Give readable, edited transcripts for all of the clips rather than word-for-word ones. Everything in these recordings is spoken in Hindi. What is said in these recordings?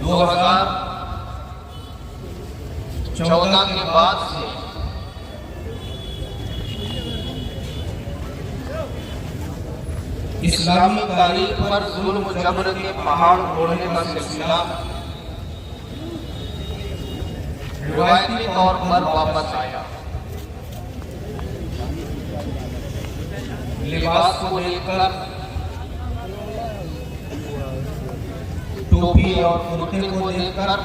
2014 के बाद से इस्लामी तारीख पर जुल्म जबर के पहाड़ तोड़ने का सिलसिला रिवायती तौर पर वापस आया। लिबास को देखकर, टोपी और कुर्ते को देखकर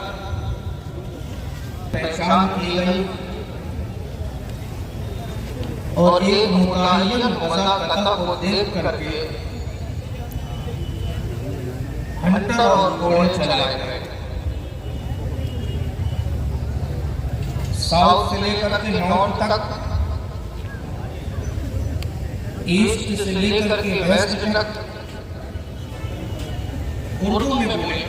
पहचान की गई और एक मुतय्यन वज़ाक़त को देख करके हंटर और घोड़े चलाए गए। साउथ से लेकर के नॉर्थ तक, ईस्ट से लेकर के वेस्ट तक उर्दू में बोले,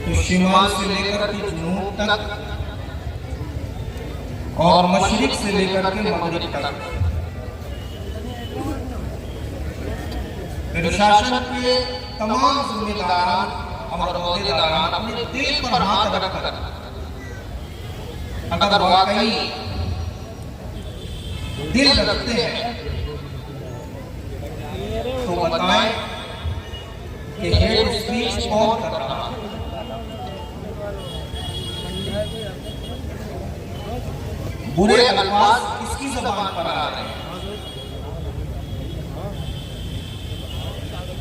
तो शिमाल से लेकर के जनूब तक और मशरिक से लेकर के मगरिब तक प्रशासन के तमाम जिम्मेदारान और अहदेदारान अपने दिल पर हाथ रखकर अगर वाकई दिल रखते हैं तो बताएं कि हेड स्पीच कौन कर रहा है। बुरे अल्फाज किसकी ज़बान पर आ रहे हैं?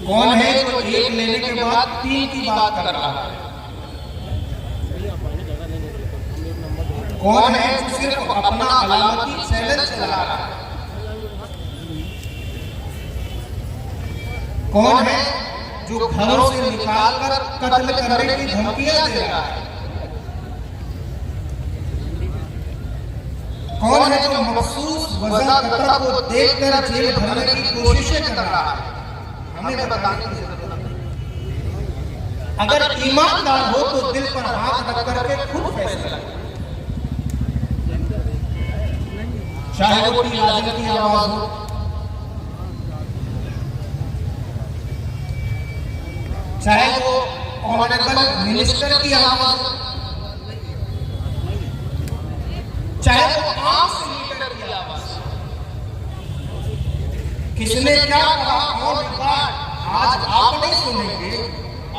कौन है जो एक लेने के बाद तीन की बात कर रहा है? कौन है जो सिर्फ अपना अलामती चैनल चला रहा है? कौन है जो घरों से निकालकर कत्ल करने की धमकियां दे रहा है? कौन है जो मखसूस वज़ाक़त को देखकर जेल भरने की कोशिशें कर रहा है? हमें बताने की जरूरत नहीं। अगर ईमानदार हो तो दिल पर हाथ रख करके खुद फैसला करें। चाहे वो टी राजन की आवाज हो, चाहे वो ऑनरेबल मिनिस्टर की आवाज हो, चाहे वो आम से लीडर की आवाज। किसने क्या कहा, कौन रिकॉर्ड, आज आप नहीं सुनेंगे,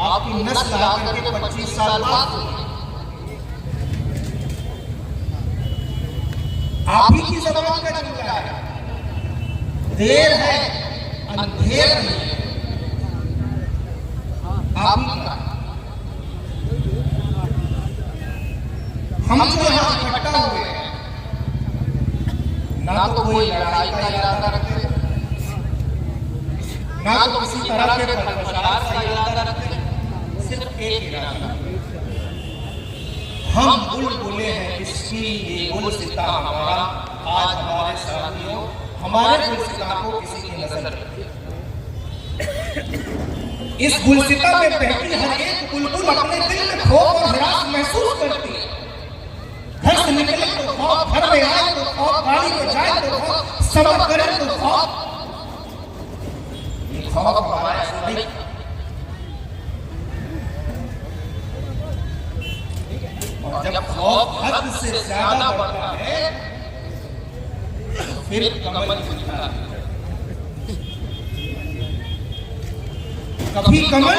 आपकी नस्ल आकर के 25 साल बाद सुनेगी। आप ही की ज़बान का जुमला है। देर है, अंधेर नहीं है, आप ही का। हम जो यहाँ इकट्ठा हुए हैं, ना तो कोई लड़ाई का इरादा रखते, ना तो किसी तरह के प्रचार का इरादा रखते, सिर्फ एक इरादा, हम बुलबुले हैं इसकी ये गुलसिता हमारा। आज हमारे साथियों, हमारे गुलसिता को किसी की नजर रखिए। इस गुलसिता में बहती हर एक बुलबुल अपने दिल में खौफ और हरास महसूस करती है। घर से निकले तो खौफ, घर में आए तो खौफ, गाड़ी में जाए तो खौफ, सफर करे तो खौफ। ये खौफ हमारा स्वाभाविक। और जब खौफ हद से ज्यादा बढ़ता है तो फिर कमल खिलता है। कभी कमल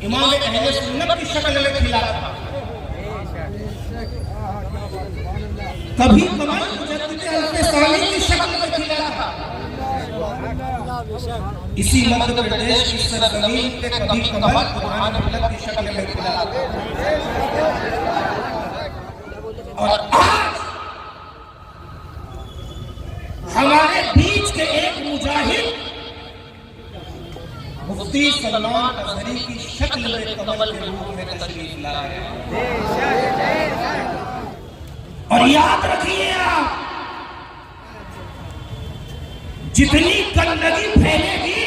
इमाम अहले सुन्नत की शक्ल में खिला था, कभी कमल मुजद्दिद अल्फ़सानी की शक्ल में खिला था। इसी मध्य प्रदेश की सरजमीन पे कभी कमल कुरान मिल्लत की शक्ल में खिला था। और आज हमारे बीच के एक मुजाहिद मुफ्ती सलमान अज़हरी की शक्ल में कमल के रूप में तशरीफ लाए। और याद रखिए आप, जितनी गंदगी फैलेगी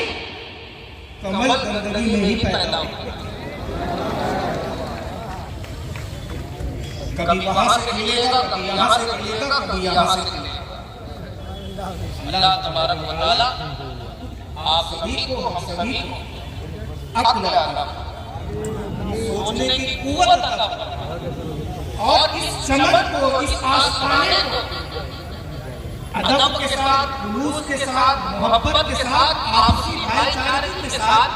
कमल गंदगी में ही पैदा होगा। कभी वहां से खिलेगा, कभी यहां से खिलेगा, कभी यहां से खिलेगा। अल्लाह तबारक व तआला आप सभी को, हम सभी को अक्ल अता फरमा, सोचने की कुव्वत अता फरमा, और इस समझ को, इस आस्ताने को अदब के साथ, खुलूस के साथ, मोहब्बत के साथ, आपसी भाईचारे के साथ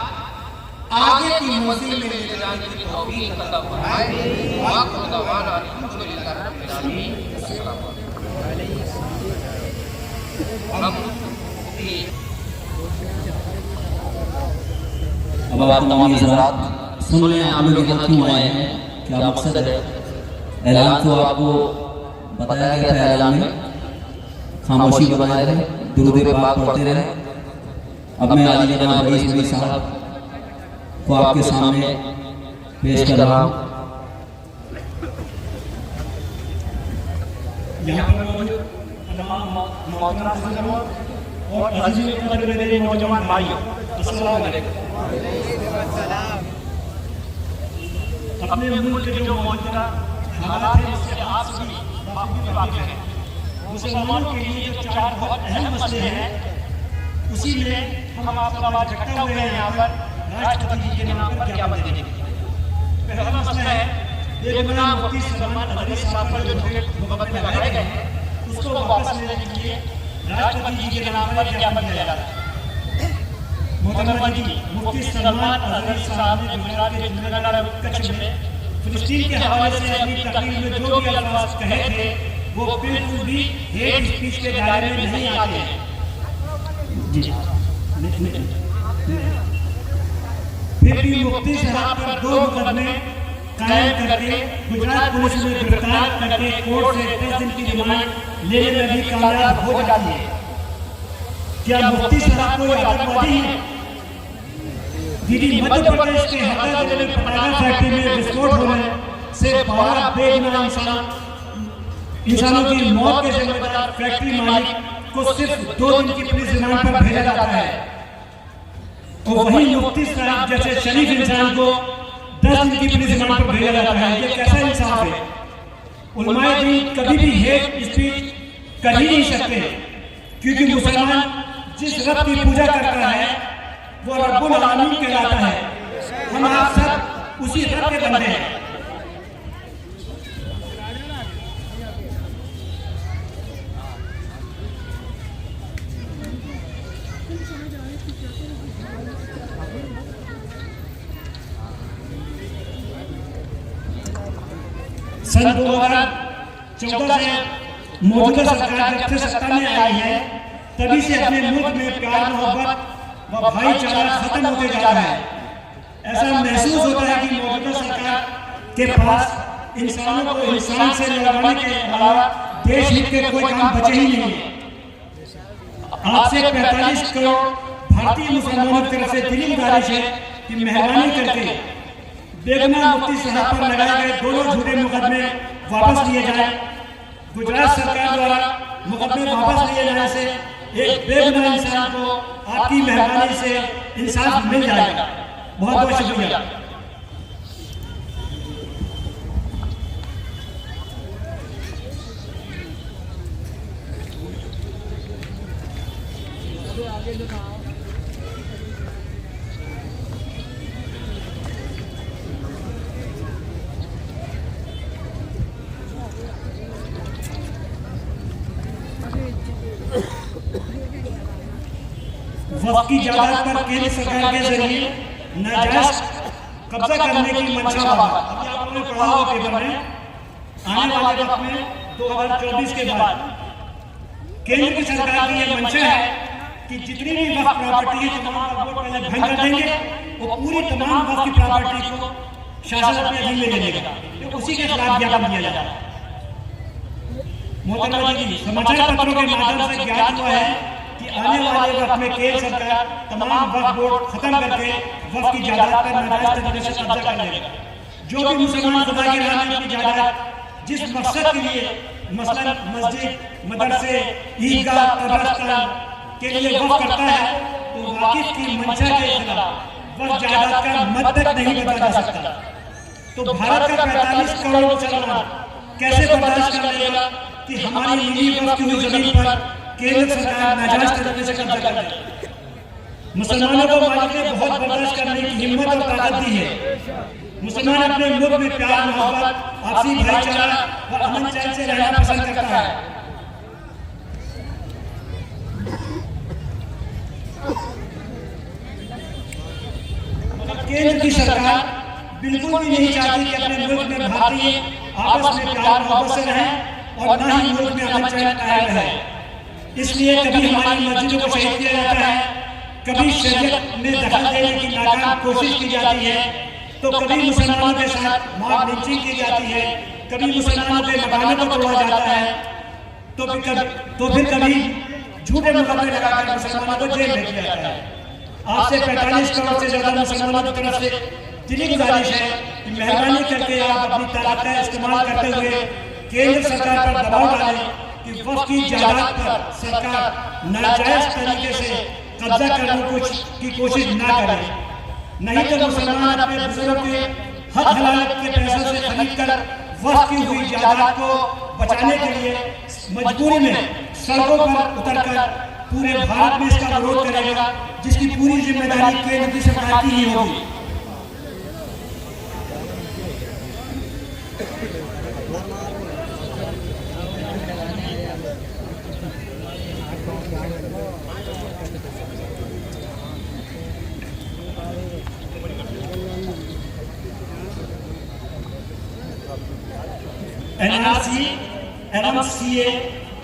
आगे की मंजिल में ले जाने की तौफीक अता फरमाए। वाक़िअ दवाना अल्हम्दुलिल्लाह रब्बिल आलमीन। अब आप तमाम हज़रात सुन लें, आप लोग यहाँ क्यों आए हैं, क्या मकसद है। ऐलान तो आपको बताया गया था, ऐलान में खामोशी बनाए रहे, दुरूद पाक पढ़ते रहे। अब मैं आली जनाब रईस भाई साहब को आपके सामने पेश कर रहा हूँ। यहाँ पर मौजूद तमाम मोहतरम बुजुर्गों और अजीज़ मेरे नौजवान भाइयों, अस्सलाम वालेकुम। अपने मुल्क के जो मौजूदा हालात हैं उससे आप सभी काफी वाकिफ़ हैं। मुसलमानों के लिए जो 4 बहुत अहम मसले हैं, उसी में हम आपका आवाज रखते हुए हैं यहाँ पर राष्ट्रपति जी के नाम पर ज्ञापन देने के लिए। पहला मसला है बेगुनाह मुफ्ती सलमान अज़हरी साहब पर जो मुकदमे लगाए गए हैं, उसको वापस लेने के लिए राष्ट्रपति जी के नाम पर ज्ञापन दिया जा रहा है। मोहतरमा जी, मुफ्ती सलमान अज़हरी साहब ने गुजरात के जूनागढ़ और कच्छ में फिलिस्तीन के हवाले से अपनी तकरीर में जो भी अल्फाज कहे थे, वो बिल्कुल भी हेट स्पीच के दायरे में नहीं आते हैं। फिर भी मुफ्ती साहब पर 2 मुकदमे कायम करके गुजरात पुलिस ने गिरफ्तार करके कोर्ट से 10 दिन की रिमांड लेने में भी कामयाब हो जाती है। क्या मुफ्ती साहब कोई आतंकवादी है? दीदी, मध्य प्रदेश के हरदा जिले में पटाखा फैक्ट्री में विस्फोट होने से 12 बेगुनाह इंसानों की मौत के जिम्मेदार फैक्ट्री मालिक को सिर्फ 2 दिन की पुलिस रिमांड पर भेजा जाता है, और वही मुफ्ती साहब जैसे शरीफ इंसान को 10 दिन की पुलिस रिमांड पर भेजा जाता है। ये कैसा इंसाफ है? उलमाए दीन कभी भी हेट स्पीच कर ही नहीं सकते, क्योंकि मुसलमान जिस रब की पूजा करता है वो रब्बुल आलमीन कहलाता है। हम आप सब उसी रब के बंदे हैं। सन 2014 से मौजूदा सरकार जब से सत्ता में आई है, तभी से अपने मुल्क में प्यार, मोहब्बत व भाईचारा खत्म होते जा रहा है। ऐसा महसूस होता है कि मौजूदा सरकार के पास इंसानों को इंसान से लड़वाने के अलावा देश हित के कोई काम बचे ही नहीं है। आपसे 45 करोड़ भारतीय मुसलमानों की तरफ से दिली गुजारिश है कि मेहरबानी करके बेगुनाह मुफ्ती साहब पर लगाए गए दोनों झूठे मुकदमे वापस लिए जाए। गुजरात सरकार द्वारा मुकदमे वापस लिए जाने से एक बेगुनाह इंसान को आपकी मेहरबानी से इंसाफ मिल जाएगा। बहुत बहुत शुक्रिया। वक्त की जायदाद पर केंद्र सरकार के जरिए नाजायज कब्जा करने की मंशा बाबा, अभी आप लोगों ने पढ़ा होगा पेपर में, आने वाले वक्त में 2024 के बाद केंद्र की सरकार की यह मंशा है कि जितनी भी वक्त प्रॉपर्टी है तमाम वक्त पहले भंग कर देंगे, वो पूरी तमाम वक्त की प्रॉपर्टी को शासन अपने अधीन में ले लेगा। तो उसी के खिलाफ ज्ञापन दिया जा रहा है। मोहतरमा जी, समाचार पत्रों के माध्यम से ज्ञात हुआ है कि आने वाले वक्त में केंद्र सरकार तमाम वक्फ बोर्ड खत्म करके वक्फ की जायदाद पर नाजायज तरीके से कब्जा कर लेगा। जो भी मुसलमान खुदा की राह में अपनी जायदाद जिस मकसद के लिए, मसलन मस्जिद, मदरसे, ईदगाह, कब्रिस्तान के लिए वक्फ करता है, तो वाकिफ की मंशा के खिलाफ वक्फ जायदाद का मद तक नहीं बदला जा सकता। तो भारत का 45 करोड़ मुसलमान कैसे बर्दाश्त कर लेगा कि हमारी निजी वक्फ की हुई जमीन पर केंद्र सरकार नाजायज तरीके से कब्जा कर ले। मुसलमानों को मालिक ने बहुत बर्दाश्त करने की हिम्मत और ताकत दी है। मुसलमान अपने मुल्क में प्यार, मोहब्बत, आपसी भाईचारा व अमन चैन से रहना पसंद करता है। केंद्र की सरकार बिल्कुल भी नहीं चाहती कि अपने मुल्क में भारतीय आपस में प्यार मोहब्बत से रहें और न ही मुल्क में अमन चैन कायम रहे। इसलिए कभी हमारी मस्जिदों को शहीद किया जाता है, कभी शरीयत में दखल देने की नाकाम कोशिश की जाती है, तो कभी मुसलमानों के साथ मॉब लिंचिंग की जाती है, कभी मुसलमानों के मकानों को तोड़ा जाता है, तो फिर कभी झूठे मुकदमे लगाकर मुसलमानों को जेल भेज दिया जाता है। आज से 45 करोड़ से ज्यादा मुसलमानों की तरफ से दिली गुजारिश है कि मेहरबानी करके आप अपनी ताकत का इस्तेमाल करते हुए केंद्र सरकार पर दबाव डालें कि वक्फ की जायदाद पर सरकार नाजायज तरीके से कब्जा करने की कोशिश ना करे, नहीं तो मुसलमान अपने बुजुर्गों के हक हलाल के पैसों से खरीद कर वक्फ की हुई जायदाद को बचाने के लिए मजबूरी में सड़कों पर उतरकर पूरे भारत में इसका विरोध करेगा, जिसकी पूरी जिम्मेदारी केंद्र की सरकार की ही होगी। एनआरसी एवं सीए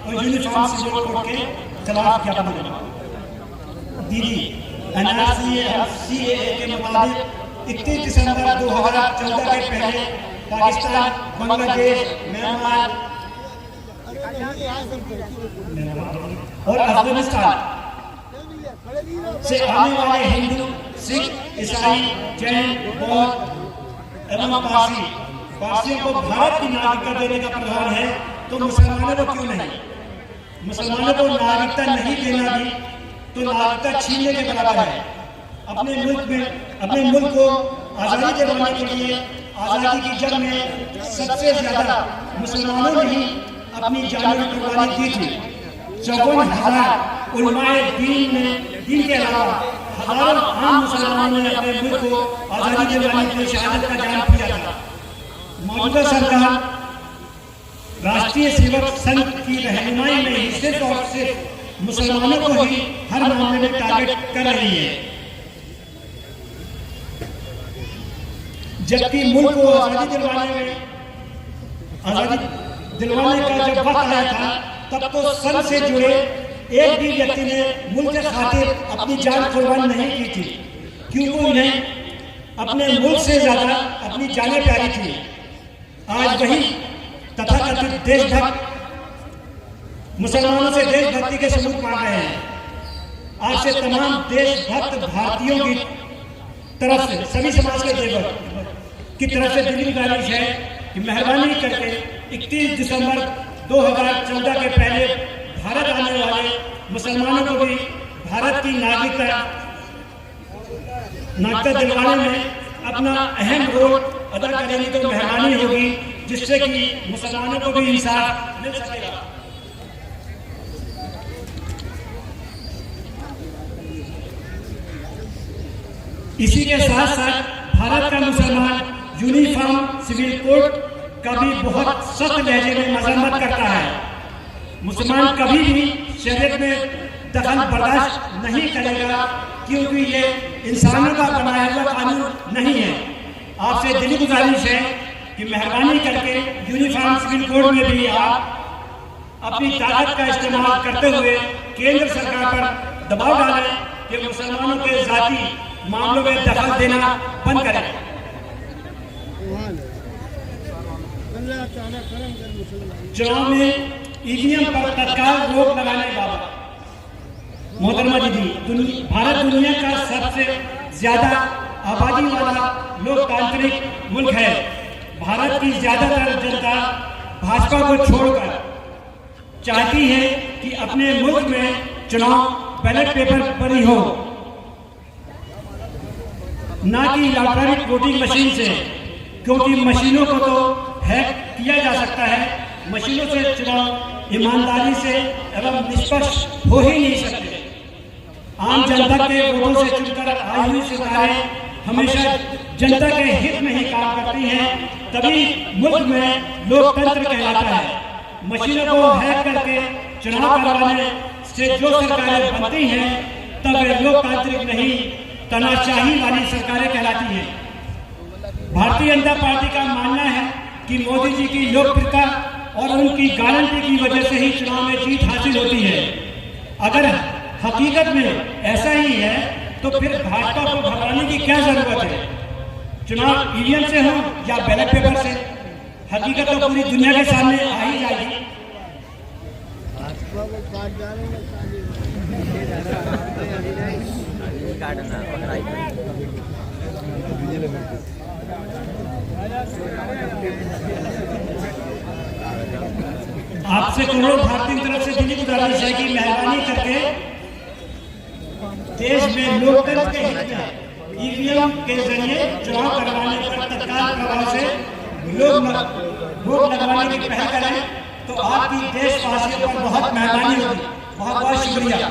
और यूनिफॉर्म सिविल कोड के खिलाफ ज्ञापन दीदी। एनआरसी एवं सीए के मुताबिक 31 दिसंबर 2014 के पहले पाकिस्तान, बांग्लादेश, म्यांमार और अफगानिस्तान से आने वाले हिंदू, सिख, ईसाई, जैन, बौद्ध एवं पारसियों को भारत की नागरिकता देने का प्रावधान है, तो मुसलमानों को क्यों नहीं? मुसलमानों को नागरिकता नहीं देना भी तो नागरिकता छीनने के बराबर है। अपने मुल्क को आज़ादी दिलवाने के लिए आज़ादी की जंग में सबसे ज्यादा मुसलमानों ने ही अपनी जान की कुर्बानी दी थी। 54,000 उलमाए दीन के अलावा हजारों आम मुसलमानों ने अपने मुल्क को आज़ादी दिलवाने के लिए शहादत का जाम किया था। मौजूदा सरकार राष्ट्रीय सेवक संघ की रहनुमाई में ही सिर्फ और सिर्फ मुसलमानों को ही हर मामले में टारगेट कर रही है, जबकि मुल्क को आजादी दिलवाने का जब वक्त आया था, तब तो संघ से जुड़े एक भी व्यक्ति ने मुल्क के खातिर अपनी जान कुर्बान नहीं की थी, क्योंकि उन्हें अपने मुल्क से ज्यादा अपनी जानें प्यारी थी। आज वही तथाकथित देशभक्त मुसलमानों से देशभक्ति के सबूत मांग रहे हैं। आज से तमाम देशभक्त भारतीयों की तरफ से, सभी समाज के देशभक्त की तरफ से दिली गुजारिश है कि मेहरबानी करके 31 दिसंबर 2014 के पहले भारत आने वाले मुसलमानों को भी भारत की नागरिकता दिलवाने में अपना अहम रोल अदा करने की तो मेहरबानी होगी, जिससे कि मुसलमानों को भी इंसाफ मिल सकेगा। इसी के साथ साथ भारत का मुसलमान यूनिफॉर्म सिविल कोड का भी बहुत सख्त लहजे में मजम्मत करता है। मुसलमान कभी भी शरीयत में दखल बर्दाश्त नहीं करेगा, क्योंकि ये इंसानों का बनाया हुआ कानून नहीं है। आपसे दिली गुजारिश है कि मेहरबानी करके यूनिफॉर्म सिविल कोड में भी आप अपनी ताकत का इस्तेमाल करते हुए केंद्र सरकार पर दबाव डालें कि मुसलमानों के जाती मामलों में दखल देना बंद करें। चुनाव में ईवीएम पर तत्काल रोक लगाने बाबत मोहतरमा दीदी, भारत दुनिया का सबसे ज्यादा आबादी वाला लोकतांत्रिक मुल्क है। भारत की ज्यादातर जनता भाजपा को छोड़कर चाहती है कि अपने मुल्क में चुनाव बैलेट पेपर पर ही हो, ना कि इलेक्ट्रॉनिक वोटिंग मशीन से, क्योंकि मशीनों को तो हैक किया जा सकता है। मशीनों से चुनाव ईमानदारी से एवं निष्पक्ष हो ही नहीं सकते। आम जनता के वोटों से चुनकर आई हुई सरकारें हमेशा जनता के हित में ही काम करती हैं, तभी मुल्क में लोकतंत्र कहलाता है। मशीनों को हैक करके चुनाव करवाने से जो सरकारें बनती हैं तब वे लोकतांत्रिक नहीं, तानाशाही वाली सरकारें कहलाती हैं। भारतीय जनता पार्टी का मानना है कि मोदी जी की लोकप्रियता और उनकी गारंटी की वजह से ही चुनाव में जीत हासिल होती है। अगर हकीकत में ऐसा ही है तो फिर भाजपा को घबराने की क्या जरूरत है? चुनाव ईवीएम से हो या बैलेट पेपर से, हकीकत तो पूरी दुनिया के सामने आ ही जाएगी। आपसे करोड़ों भारतीय की तरफ से दिल्ली गुजारिश है कि मेहरबानी करके देश में लोकतंत्र के हित में ईवीएम के जरिए चुनाव करवाने पर तत्काल प्रभाव से वोट लगवाने की पहल करें तो आपकी देशवासियों पर बहुत मेहरबानी होगी। बहुत बहुत शुक्रिया।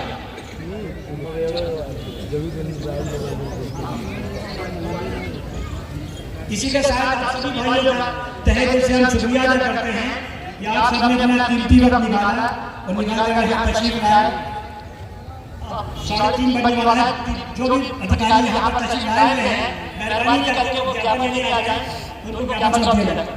इसी के साथ आप सभी भाइयों का तहे दिल से हम शुक्रिया अदा करते हैं कि आप सबने अपना कीमती वक्त निकाला और निकाल कर यहाँ तशरीफ लाए। 3:30 बजने वाला है, जो भी अधिकारी यहाँ पर तशरीफ लाए हुए हैं मेहरबानी करके वो ज्ञापन लेने आ जाए, उनको ज्ञापन सौंप दिया जाए।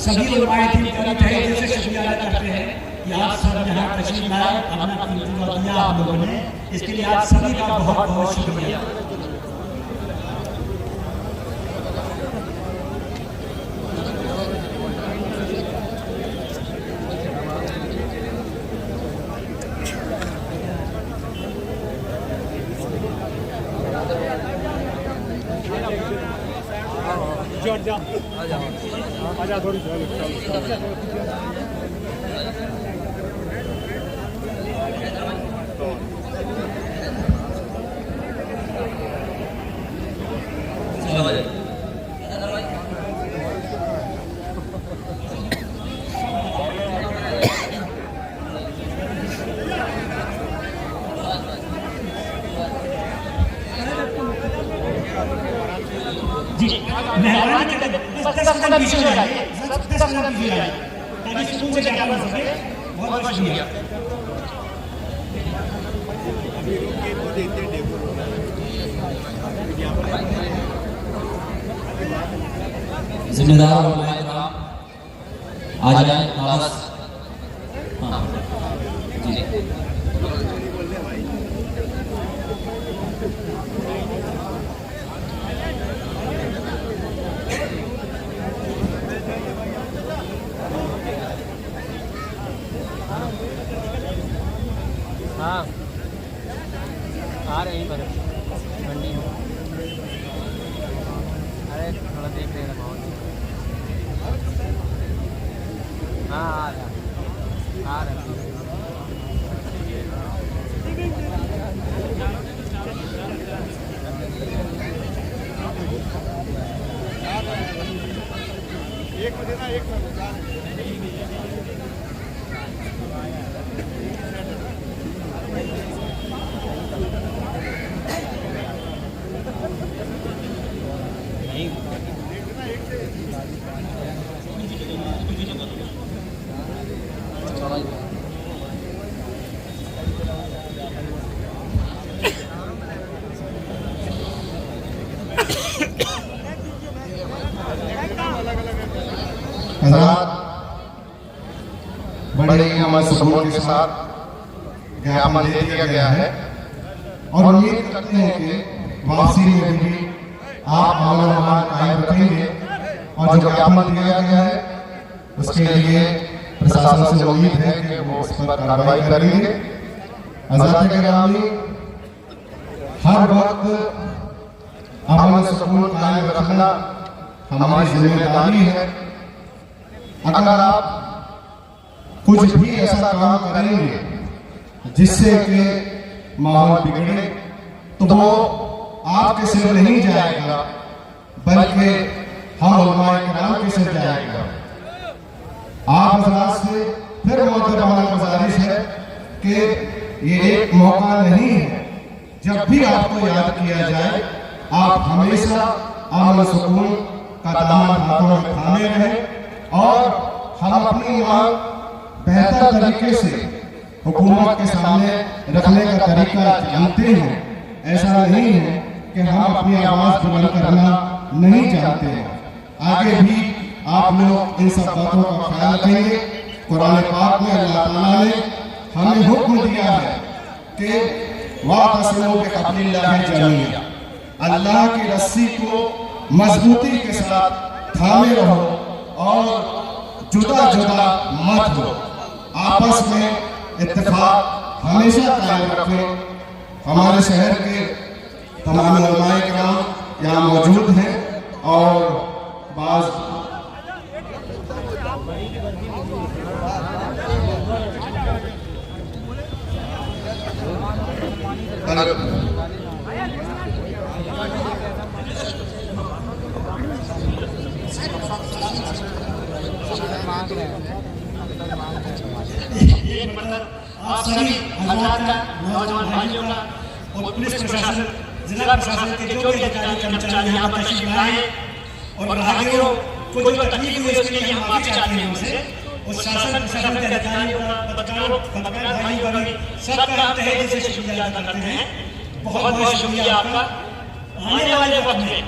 सभी उलमाए दीन का तहे दिल से शुक्रिया अदा करते हैं कि आप सब यहाँ तशरीफ लाए, अपना कीमती वक्त दिया आप लोगों ने, इसके लिए आप सभी का बहुत बहुत शुक्रिया। आजा थोड़ी जी मेहरबानी करके 10 कदम पीछे हो जाइए, 10 कदम पीछे हो जाइए ताकि सुकून से ज्यादा हो सके। बहुत बहुत शुक्रिया। जिम्मेदार आ जाए बस। हाँ जी हाँ आ रहे हैं पर ठंडी में। अरे थोड़ा देख रहे हैं बहुत। हाँ आ रहा एक बजे ना एक बड़े ही अमर सबूत के साथ ज्ञापन दे दिया गया है और उम्मीद करते हैं कि वापसी में भी आप अमल कायम रखेंगे और जो ज्ञापन दिया गया है उसके लिए प्रशासन से उम्मीद है कि वो इस पर कार्रवाई करेंगे। आजाद गिरामी हर वक्त अमन सुकून कायम रखना हमारी जिम्मेदारी है। अगर आप कुछ भी ऐसा काम करेंगे जिससे कि माहौल बिगड़े तो वो आपके सिर नहीं जाएगा, बल्कि हम उलमाए किराम के सिर जाएगा। आप हजरात से फिर मोहतरमाना गुजारिश है कि ये एक मौका नहीं है, जब भी आपको याद किया जाए आप हमेशा अमन सुकून का दामन हाथों में थामे रहें और हम अपनी मांग बेहतर तरीके से हुकूमत के सामने रखने का तरीका जानते हैं। ऐसा नहीं है कि हम अपनी आवाज बुलंद करना नहीं चाहते हैं। आगे भी आप लोग इन सब बातों का ख्याल रखेंगे। कुरान पाक में अल्लाह ताला ने हमें हुक्म दिया है कि वातसिमू बिहब्लिल्लाहि जमीअन, अल्लाह की रस्सी को मजबूती के साथ थामे रहो और जुदा जुदा मत हो, आपस में इत्तेफाक हमेशा कायम रखें। हमारे शहर के तमाम उलमाए किराम यहाँ मौजूद हैं और बाज आप सभी हजरात का, नौजवान भाइयों का और पुलिस प्रशासन, जिला प्रशासन के जो भी अधिकारी कर्मचारी यहाँ पर तशरीफ लाए और राहगीरों को जो तकलीफ हुई उसके लिए हम माफी चाहते हैं उनसे, और शासन प्रशासन के अधिकारियों का, पत्रकार भाइयों का भी सबका तहे दिल से शुक्रिया अदा करते हैं। बहुत बहुत शुक्रिया आपका। आने वाले वक्त में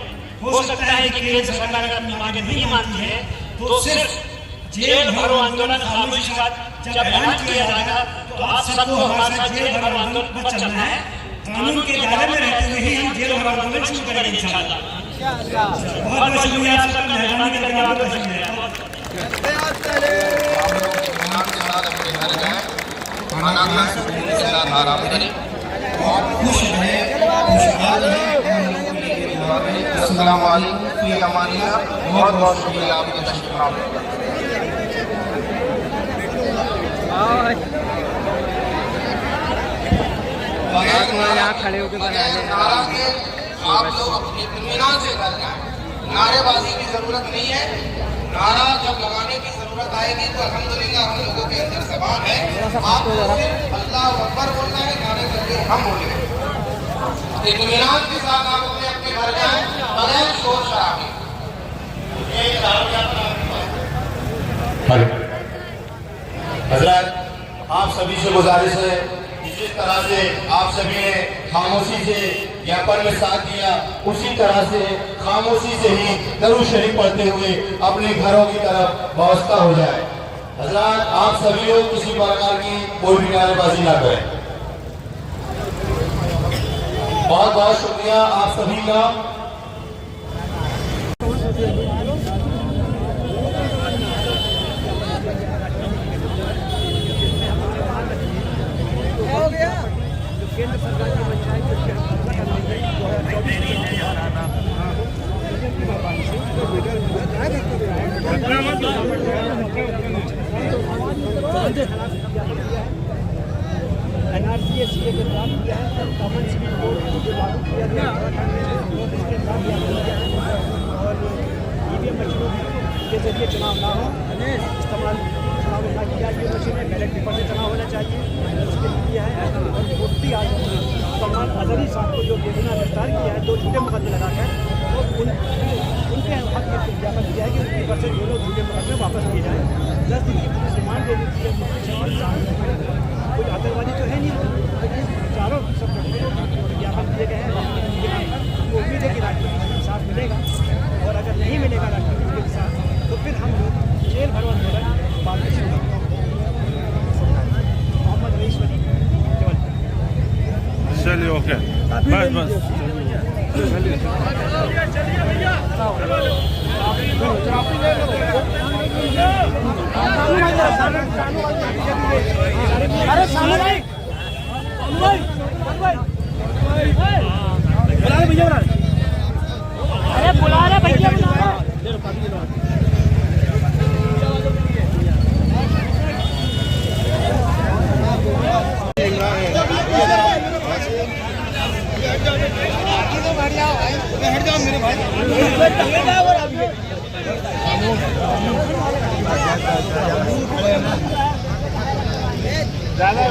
हो सकता है कि केंद्र सरकार अगर अपनी मांगे नहीं मानती है तो सिर्फ जेल भरो आंदोलन खामोशी का जब ऐलान किया जाएगा तो आप सबको हमारे साथ जेल भरो आंदोलन पर चलना है। कानून के दायरे में रहते हुए ही हम जेल भरो आंदोलन शुरू करेंगे इंशाअल्लाह। बहुत बहुत शुक्रिया आपका, मेहरबानी करके आपका शुक्रिया। अस्सलाम वालेकुम, फी अमानिल्लाह। बहुत बहुत शुक्रिया आपके तशरीफ लाने का। यहाँ खड़े होकर आप लोग अपने इत्मीनान से कर जाएं। नारेबाजी की जरूरत नहीं है। नारा जब लगाने की जरूरत आएगी तो अल्हम्दुलिल्लाह हम लोगों के अंदर ज़बान है। आपको सिर्फ अल्लाह अकबर बोलना है, नारे करके हम बोलेंगे। इत्मीनान के साथ आप अपने घर जाएं बगैर शोर शराबे। हजरत, आप सभी से गुजारिश है जिस तरह से आप सभी ने खामोशी से ज्ञापन में साथ दिया, उसी तरह से खामोशी से ही दरूद शरीफ पढ़ते हुए अपने घरों की तरफ वाबस्ता हो जाए। हजरत, आप सभी लोग किसी प्रकार की कोई भी नारेबाजी ना करें। बहुत बहुत शुक्रिया आप सभी का। केंद्र सरकार की पंचायत NRCS के खिलाफ किया है, कॉमन सिविल कोड जो लागू किया गया है उसके खिलाफ और ईवीएम मशीनों के जरिए चुनाव ना हो, इस्तेमाल चुनाव ना किया, ये मशीनें बैलेट पेपर से चुनाव होना चाहिए, उसके लिए किया है। और मुफ्ती आजम सलमान अजहरी साहब को जो बेगुनाह गिरफ्तार किया है 2 झूठे मुकदमे लगाकर, उनके हक में ज्ञापन किया है कि उनकी पर से दोनों झूठे मुकदमे वापस लिए जाए। 10 दिन की पुलिस रिमांड दे दी थी कोई आतंकवादी तो है नहीं, लेकिन चारों सब ज्ञापन दिए गए हैं। हमको उम्मीद है कि राष्ट्रपति के साथ मिलेगा, और अगर नहीं मिलेगा राष्ट्रपति के साथ तो फिर हम लोग जेल भरो आंदोलन बाद में शुरू करेंगे। मोहम्मद रईसवली जबलपुर। चलिए ओके, बस अरे सामने भैया, अरे बुला रहे भैया। हट जाओ मेरे भाई। ज़्यादा